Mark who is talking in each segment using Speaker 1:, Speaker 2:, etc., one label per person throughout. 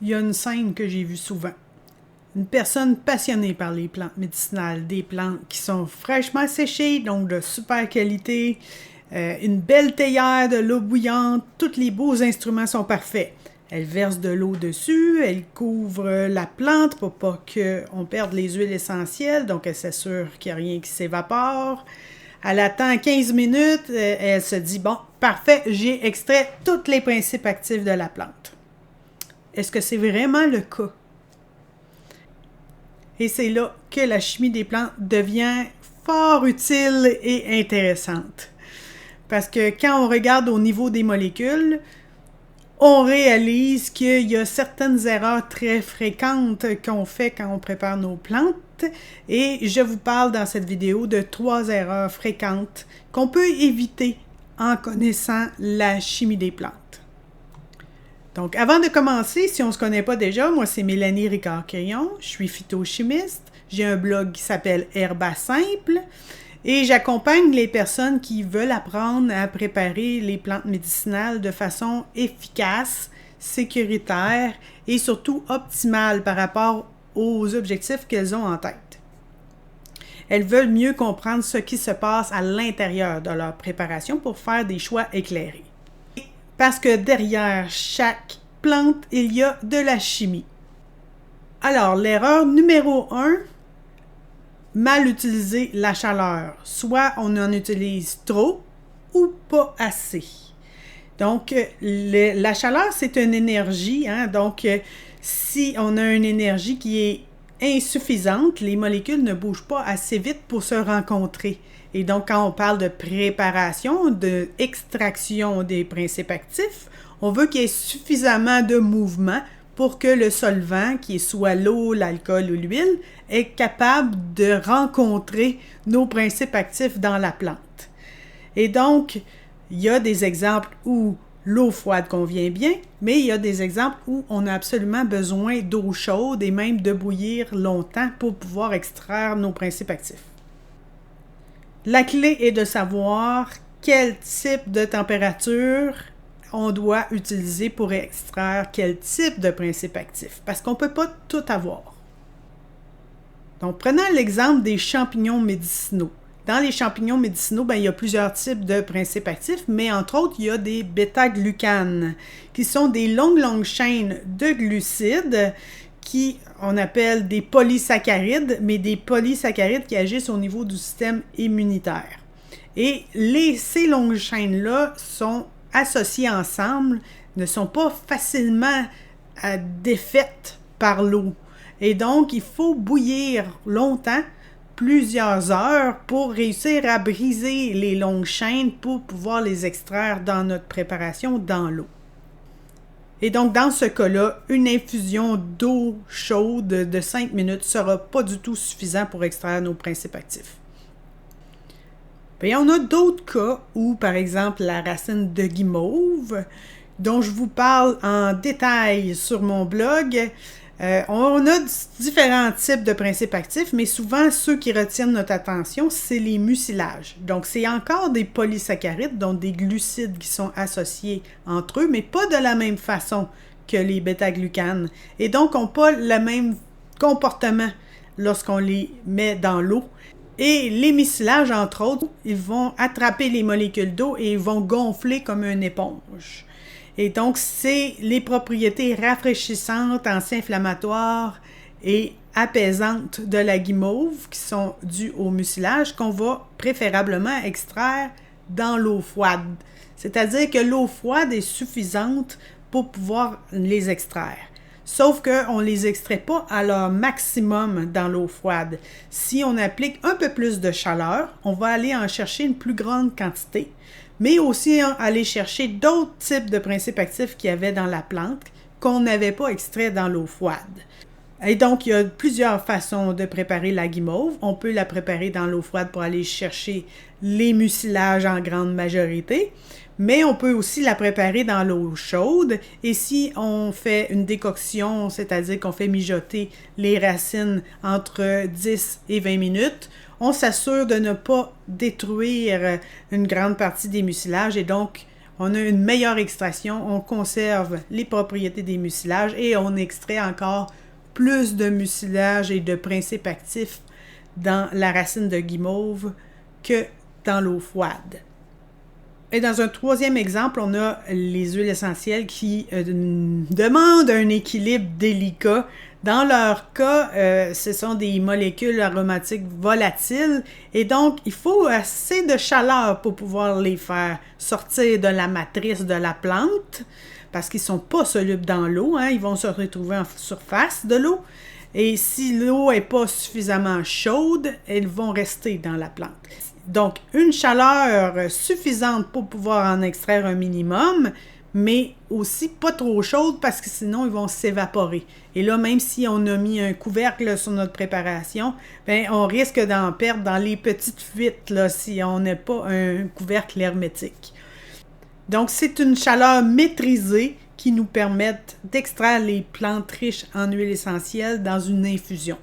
Speaker 1: il y a une scène que j'ai vue souvent. Une personne passionnée par les plantes médicinales, des plantes qui sont fraîchement séchées, donc de super qualité, une belle théière, de l'eau bouillante, tous les beaux instruments sont parfaits. Elle verse de l'eau dessus, elle couvre la plante pour pas qu'on perde les huiles essentielles, donc elle s'assure qu'il n'y a rien qui s'évapore. Elle attend 15 minutes, elle se dit « Bon, parfait, j'ai extrait tous les principes actifs de la plante. » Est-ce que c'est vraiment le cas? Et c'est là que la chimie des plantes devient fort utile et intéressante. Parce que quand on regarde au niveau des molécules, on réalise qu'il y a certaines erreurs très fréquentes qu'on fait quand on prépare nos plantes. Et je vous parle dans cette vidéo de 3 erreurs fréquentes qu'on peut éviter en connaissant la chimie des plantes. Donc, avant de commencer, si on ne se connaît pas déjà, moi c'est Mélanie Ricard-Quirion, je suis phytochimiste, j'ai un blog qui s'appelle Herba Simple et j'accompagne les personnes qui veulent apprendre à préparer les plantes médicinales de façon efficace, sécuritaire et surtout optimale par rapport aux objectifs qu'elles ont en tête. Elles veulent mieux comprendre ce qui se passe à l'intérieur de leur préparation pour faire des choix éclairés. Parce que derrière chaque plante, il y a de la chimie. Alors, l'erreur numéro 1, mal utiliser la chaleur. Soit on en utilise trop ou pas assez. Donc, la chaleur, c'est une énergie. Donc, si on a une énergie qui est insuffisante, les molécules ne bougent pas assez vite pour se rencontrer. Et donc, quand on parle de préparation, d'extraction des principes actifs, on veut qu'il y ait suffisamment de mouvement pour que le solvant, qui est soit l'eau, l'alcool ou l'huile, est capable de rencontrer nos principes actifs dans la plante. Et donc, il y a des exemples où l'eau froide convient bien, mais il y a des exemples où on a absolument besoin d'eau chaude et même de bouillir longtemps pour pouvoir extraire nos principes actifs. La clé est de savoir quel type de température on doit utiliser pour extraire quel type de principe actif, parce qu'on ne peut pas tout avoir. Donc, prenons l'exemple des champignons médicinaux. Dans les champignons médicinaux, il y a plusieurs types de principes actifs, mais entre autres, il y a des bêta-glucanes, qui sont des longues chaînes de glucides qui on appelle des polysaccharides, mais des polysaccharides qui agissent au niveau du système immunitaire. Et ces longues chaînes-là sont associées ensemble, ne sont pas facilement défaites par l'eau. Et donc, il faut bouillir longtemps, plusieurs heures, pour réussir à briser les longues chaînes pour pouvoir les extraire dans notre préparation dans l'eau. Et donc, dans ce cas-là, une infusion d'eau chaude de 5 minutes ne sera pas du tout suffisant pour extraire nos principes actifs. Puis, on a d'autres cas où, par exemple, la racine de guimauve, dont je vous parle en détail sur mon blog, on a différents types de principes actifs, mais souvent, ceux qui retiennent notre attention, c'est les mucilages. Donc, c'est encore des polysaccharides, donc des glucides qui sont associés entre eux, mais pas de la même façon que les bêta-glucanes. Et donc, n'ont pas le même comportement lorsqu'on les met dans l'eau. Et les mucilages, entre autres, ils vont attraper les molécules d'eau et ils vont gonfler comme une éponge. Et donc, c'est les propriétés rafraîchissantes, anti-inflammatoires et apaisantes de la guimauve qui sont dues au mucilage qu'on va préférablement extraire dans l'eau froide. C'est-à-dire que l'eau froide est suffisante pour pouvoir les extraire. Sauf qu'on ne les extrait pas à leur maximum dans l'eau froide. Si on applique un peu plus de chaleur, on va aller en chercher une plus grande quantité, mais aussi aller chercher d'autres types de principes actifs qu'il y avait dans la plante qu'on n'avait pas extrait dans l'eau froide. Et donc, il y a plusieurs façons de préparer la guimauve. On peut la préparer dans l'eau froide pour aller chercher les mucilages en grande majorité, mais on peut aussi la préparer dans l'eau chaude. Et si on fait une décoction, c'est-à-dire qu'on fait mijoter les racines entre 10 et 20 minutes, on s'assure de ne pas détruire une grande partie des mucilages et donc on a une meilleure extraction, on conserve les propriétés des mucilages et on extrait encore plus de mucilage et de principes actifs dans la racine de guimauve que dans l'eau froide. Et dans un troisième exemple, on a les huiles essentielles qui demandent un équilibre délicat. Dans leur cas, ce sont des molécules aromatiques volatiles et donc il faut assez de chaleur pour pouvoir les faire sortir de la matrice de la plante parce qu'ils ne sont pas solubles dans l'eau, hein, ils vont se retrouver en surface de l'eau. Et si l'eau n'est pas suffisamment chaude, elles vont rester dans la plante. Donc, une chaleur suffisante pour pouvoir en extraire un minimum, mais aussi pas trop chaude parce que sinon, ils vont s'évaporer. Et là, même si on a mis un couvercle sur notre préparation, ben, on risque d'en perdre dans les petites fuites là, si on n'a pas un couvercle hermétique. Donc, c'est une chaleur maîtrisée qui nous permet d'extraire les plantes riches en huile essentielle dans une infusion.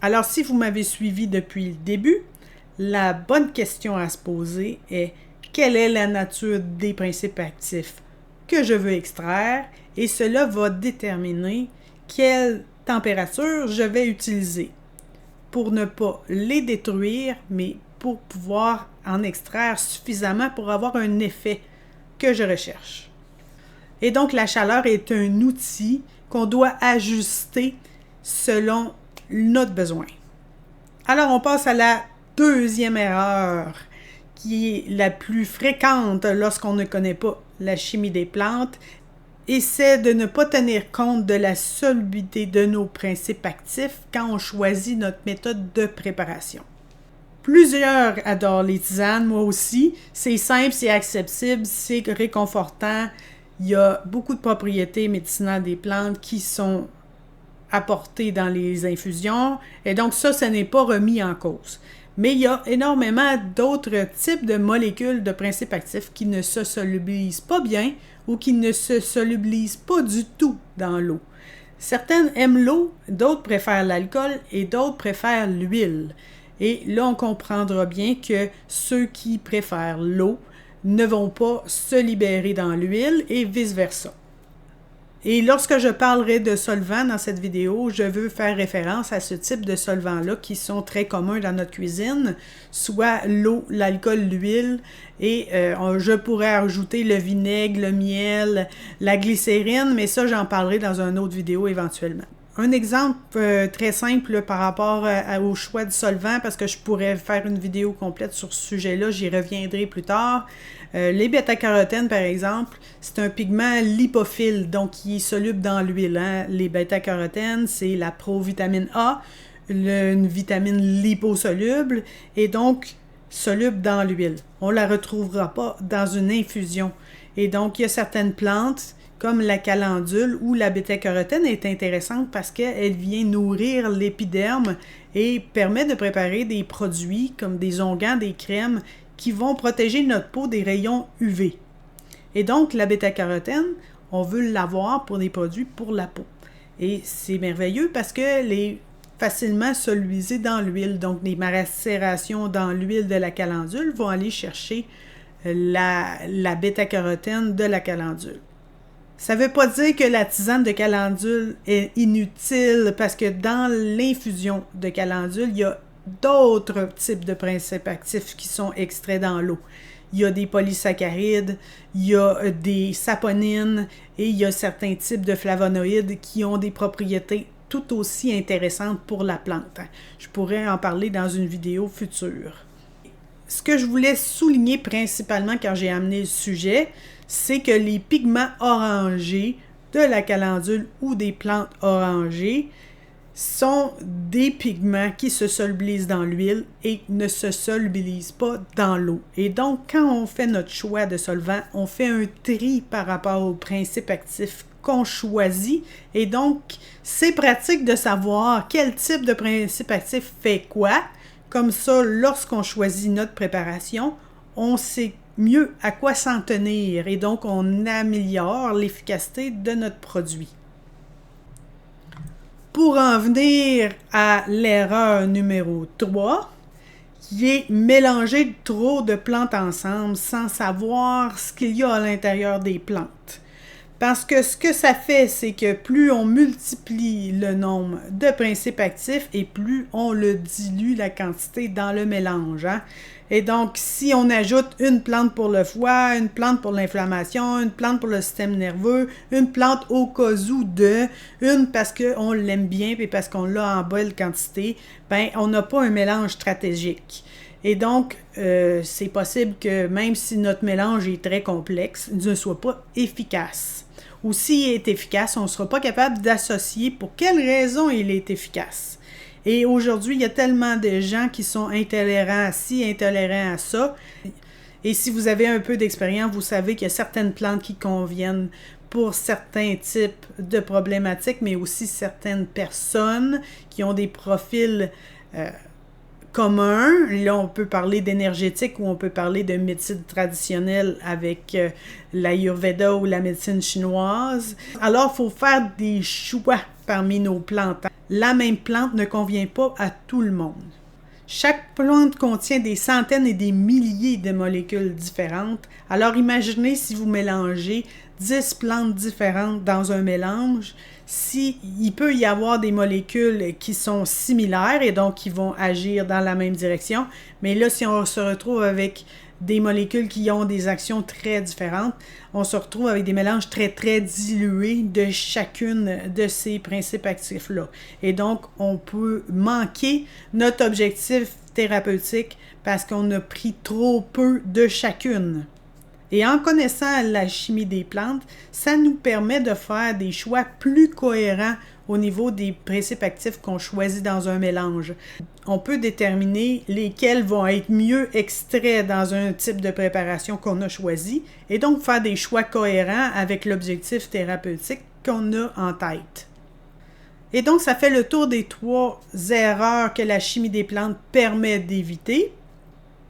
Speaker 1: Alors, si vous m'avez suivi depuis le début, la bonne question à se poser est quelle est la nature des principes actifs que je veux extraire et cela va déterminer quelle température je vais utiliser pour ne pas les détruire, mais pour pouvoir en extraire suffisamment pour avoir un effet que je recherche. Et donc, la chaleur est un outil qu'on doit ajuster selon notre besoin. Alors, on passe à la deuxième erreur qui est la plus fréquente lorsqu'on ne connaît pas la chimie des plantes et c'est de ne pas tenir compte de la solubilité de nos principes actifs quand on choisit notre méthode de préparation. Plusieurs adorent les tisanes, moi aussi. C'est simple, c'est accessible, c'est réconfortant. Il y a beaucoup de propriétés médicinales des plantes qui sont apportées dans les infusions et donc ça n'est pas remis en cause. Mais il y a énormément d'autres types de molécules de principes actifs qui ne se solubilisent pas bien ou qui ne se solubilisent pas du tout dans l'eau. Certaines aiment l'eau, d'autres préfèrent l'alcool et d'autres préfèrent l'huile. Et là, on comprendra bien que ceux qui préfèrent l'eau ne vont pas se libérer dans l'huile et vice-versa. Et lorsque je parlerai de solvants dans cette vidéo, je veux faire référence à ce type de solvants-là qui sont très communs dans notre cuisine, soit l'eau, l'alcool, l'huile, et je pourrais ajouter le vinaigre, le miel, la glycérine, mais ça, j'en parlerai dans une autre vidéo éventuellement. Un exemple très simple par rapport au choix de solvant, parce que je pourrais faire une vidéo complète sur ce sujet-là, j'y reviendrai plus tard. Les bêta-carotènes, par exemple, c'est un pigment lipophile, donc qui est soluble dans l'huile. Hein? Les bêta-carotènes, c'est la provitamine A, une vitamine liposoluble, et donc soluble dans l'huile. On ne la retrouvera pas dans une infusion. Et donc, il y a certaines plantes, comme la calendule ou la bêta-carotène est intéressante parce qu'elle vient nourrir l'épiderme et permet de préparer des produits comme des onguents, des crèmes qui vont protéger notre peau des rayons UV. Et donc, la bêta-carotène, on veut l'avoir pour des produits pour la peau. Et c'est merveilleux parce qu'elle est facilement solubilisée dans l'huile. Donc, les macérations dans l'huile de la calendule vont aller chercher la bêta-carotène de la calendule. Ça ne veut pas dire que la tisane de calendule est inutile parce que dans l'infusion de calendule, il y a d'autres types de principes actifs qui sont extraits dans l'eau. Il y a des polysaccharides, il y a des saponines et il y a certains types de flavonoïdes qui ont des propriétés tout aussi intéressantes pour la plante. Je pourrais en parler dans une vidéo future. Ce que je voulais souligner principalement quand j'ai amené le sujet, c'est que les pigments orangés de la calendule ou des plantes orangées sont des pigments qui se solubilisent dans l'huile et ne se solubilisent pas dans l'eau. Et donc, quand on fait notre choix de solvant, on fait un tri par rapport aux principes actifs qu'on choisit. Et donc, c'est pratique de savoir quel type de principe actif fait quoi. Comme ça, lorsqu'on choisit notre préparation, on sait mieux à quoi s'en tenir et donc on améliore l'efficacité de notre produit. Pour en venir à l'erreur numéro 3, qui est mélanger trop de plantes ensemble sans savoir ce qu'il y a à l'intérieur des plantes. Parce que ce que ça fait, c'est que plus on multiplie le nombre de principes actifs et plus on le dilue la quantité dans le mélange. Hein? Et donc, si on ajoute une plante pour le foie, une plante pour l'inflammation, une plante pour le système nerveux, une plante au cas où une parce qu'on l'aime bien et parce qu'on l'a en bonne quantité, ben on n'a pas un mélange stratégique. Et donc, c'est possible que même si notre mélange est très complexe, il ne soit pas efficace. Ou s'il est efficace, on ne sera pas capable d'associer pour quelle raison il est efficace. Et aujourd'hui, il y a tellement de gens qui sont intolérants à ci, intolérants à ça. Et si vous avez un peu d'expérience, vous savez qu'il y a certaines plantes qui conviennent pour certains types de problématiques, mais aussi certaines personnes qui ont des profils commun. Là, on peut parler d'énergétique ou on peut parler de médecine traditionnelle avec l'Ayurveda ou la médecine chinoise. Alors, il faut faire des choix parmi nos plantes. La même plante ne convient pas à tout le monde. Chaque plante contient des centaines et des milliers de molécules différentes. Alors, imaginez si vous mélangez 10 plantes différentes dans un mélange, il peut y avoir des molécules qui sont similaires et donc qui vont agir dans la même direction. Mais là, si on se retrouve avec des molécules qui ont des actions très différentes, on se retrouve avec des mélanges très, très dilués de chacune de ces principes actifs-là. Et donc, on peut manquer notre objectif thérapeutique parce qu'on a pris trop peu de chacune. Et en connaissant la chimie des plantes, ça nous permet de faire des choix plus cohérents au niveau des principes actifs qu'on choisit dans un mélange. On peut déterminer lesquels vont être mieux extraits dans un type de préparation qu'on a choisi et donc faire des choix cohérents avec l'objectif thérapeutique qu'on a en tête. Et donc, ça fait le tour des 3 erreurs que la chimie des plantes permet d'éviter.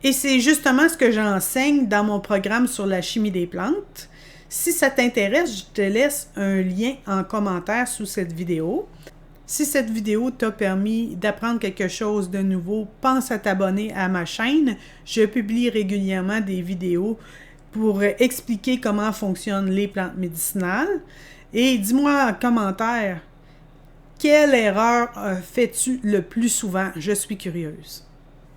Speaker 1: Et c'est justement ce que j'enseigne dans mon programme sur la chimie des plantes. Si ça t'intéresse, je te laisse un lien en commentaire sous cette vidéo. Si cette vidéo t'a permis d'apprendre quelque chose de nouveau, pense à t'abonner à ma chaîne. Je publie régulièrement des vidéos pour expliquer comment fonctionnent les plantes médicinales. Et dis-moi en commentaire, quelle erreur fais-tu le plus souvent? Je suis curieuse.